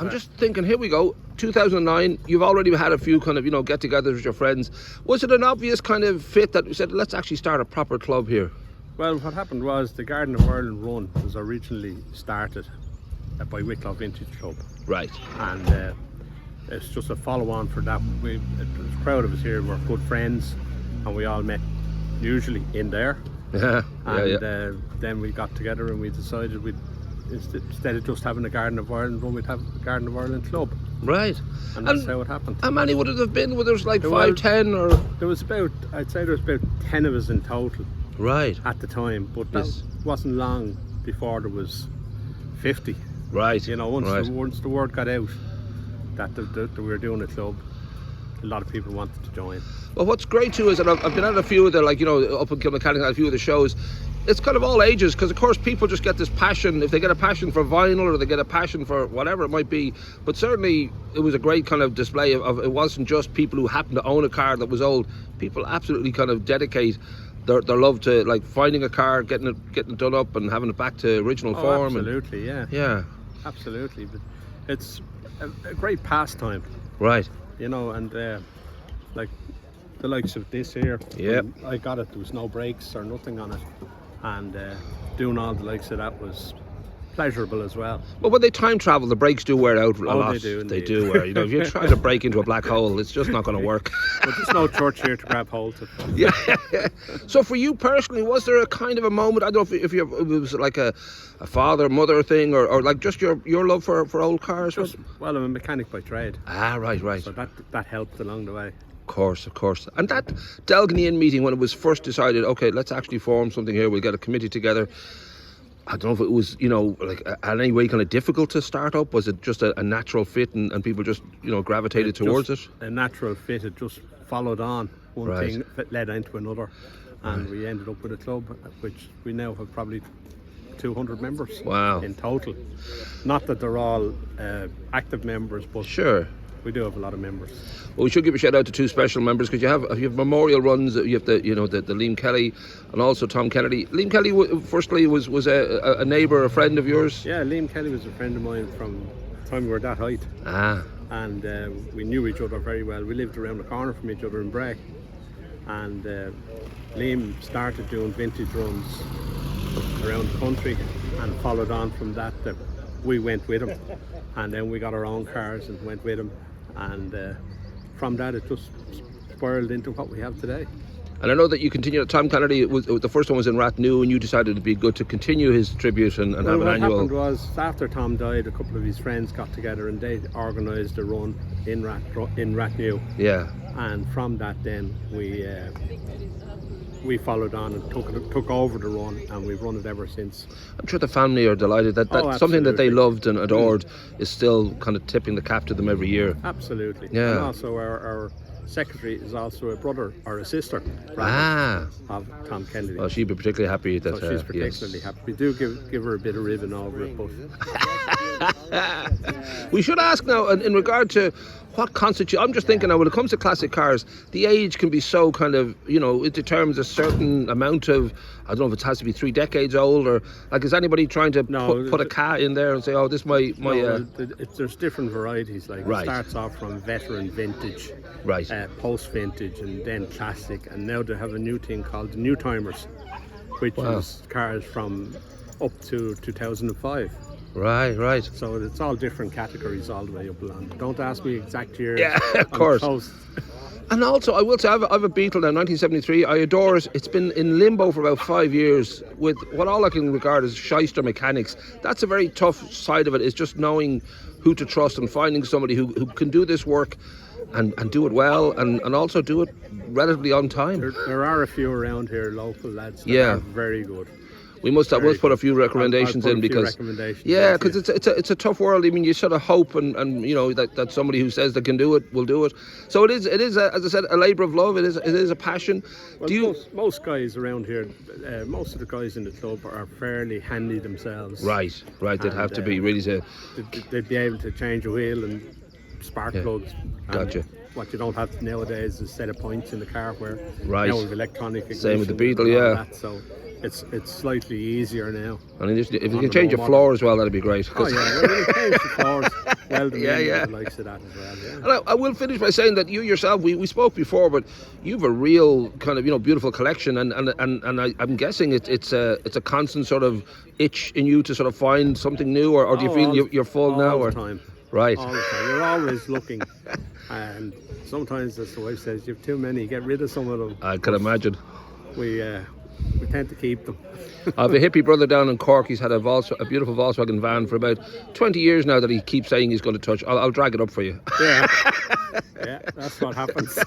I'm just thinking, here we go, 2009, you've already had a few kind of, get-togethers with your friends. Was it an obvious kind of fit that we said, let's actually start a proper club here? Well, what happened was the Garden of Ireland run was originally started by Wicklow Vintage Club. Right. And it's just a follow-on for that. It was a crowd of us here, we're good friends, and we all met usually in there. Yeah. Then we got together and we decided instead of just having a Garden of Ireland run, we'd have a Garden of Ireland club. Right. And that's how it happened. How many would it have been? Were there like 5, 10 or? There was I'd say there was about 10 of us in total. Right. At the time, but that wasn't long before there was 50. Right. Once the word got out that we were doing a club, a lot of people wanted to join. Well, what's great too is that I've been at a few of the, up in Kilmacallan, a few of the shows. It's kind of all ages, because of course people just get this passion. If they get a passion for vinyl or they get a passion for whatever it might be, but certainly it was a great kind of display of it wasn't just people who happened to own a car that was old. People absolutely kind of dedicate their love to like finding a car, getting it done up and having it back to original form. Absolutely, yeah, absolutely. But it's a great pastime, right? And like the likes of this here. Yeah, I got it. There was no brakes or nothing on it, and doing all the likes of that was pleasurable as well. But when they time travel, the brakes do wear out a lot. They do. They do wear. If you're trying to break into a black hole, it's just not going to work. But there's no church here to grab hold of. Yeah. So for you personally, was there a kind of a moment? I don't know if it was like a father, mother thing, or like just your love for old cars? Well, I'm a mechanic by trade. Ah, right. So that helped along the way. Of course. And that Delgany meeting, when it was first decided, okay, let's actually form something here, we'll get a committee together. I don't know if it was, like in any way kind of difficult to start up. Was it just a natural fit and people just, gravitated towards it? A natural fit. It just followed on. One thing led into another. And we ended up with a club, which we now have probably 200 members. Wow. In total. Not that they're all active members, but sure, we do have a lot of members. Well, we should give a shout out to two special members, because you have memorial runs. You have the Liam Kelly and also Tom Kennedy. Liam Kelly firstly was a neighbour, a friend of yours. Yeah, Liam Kelly was a friend of mine from the time we were that height. Ah. And we knew each other very well. We lived around the corner from each other in Bray. And Liam started doing vintage runs around the country, and followed on from that we went with him, and then we got our own cars and went with him, and from that it just spiraled into what we have today. And I know that you continued. Tom Kennedy, the first one was in Rathnew, and you decided it'd be good to continue his tribute and have an annual. What happened was, after Tom died, a couple of his friends got together and they organised a run in Rathnew. Yeah. And from that then we followed on and took over the run, and we've run it ever since. I'm sure the family are delighted that something that they loved and adored is still kind of tipping the cap to them every year. Absolutely. Yeah. And also our secretary is also a brother or a sister of Tom Kennedy. Well, she'd be particularly happy that. So she's particularly happy. We do give her a bit of ribbon over it, but we should ask now in regard to what constitutes. I'm just thinking now, when it comes to classic cars, the age can be so kind of, it determines a certain amount of, I don't know if it has to be 3 decades old, or like, is anybody trying to put a car in there and say, oh, this my there's different varieties. Like it starts off from veteran vintage, post vintage, and then classic, and now they have a new thing called the new timers, which is cars from up to 2005. Right. So it's all different categories all the way up along. Don't ask me exact years. Yeah, of course. And also, I will say, I have a Beetle now, 1973. I adore it. It's been in limbo for about 5 years with what all I can regard as shyster mechanics. That's a very tough side of it, is just knowing who to trust and finding somebody who can do this work and do it well, and also do it relatively on time. There are a few around here, local lads, that are very good. We must put a few recommendations in, because it's a tough world. I mean, you sort of hope and that somebody who says they can do it will do it. So it is as I said, a labour of love. It is a passion. Well, most guys around here, most of the guys in the club are fairly handy themselves. Right. They'd have to be really to. They'd be able to change a wheel and spark plugs. Gotcha. What you don't have nowadays is a set of points in the car, where now with electronic ignition. Same with the Beetle, so it's slightly easier now. And if you On can the change your more floor as well, that'd be great. Oh yeah, well, we'll change the floors. Well, Yeah. the likes of that as well. Yeah. And I will finish by saying that you yourself, we spoke before, but you've a real kind of beautiful collection, and I'm guessing it's a constant sort of itch in you to sort of find something new, or do you feel you're full now? All the time. Right. All the time. You're always looking, and sometimes, as the wife says, you have too many. Get rid of some of them. I can imagine. We tend to keep them. I have a hippie brother down in Cork. He's had a beautiful Volkswagen van for about 20 years now that he keeps saying he's going to touch. I'll drag it up for you. Yeah, yeah, that's what happens.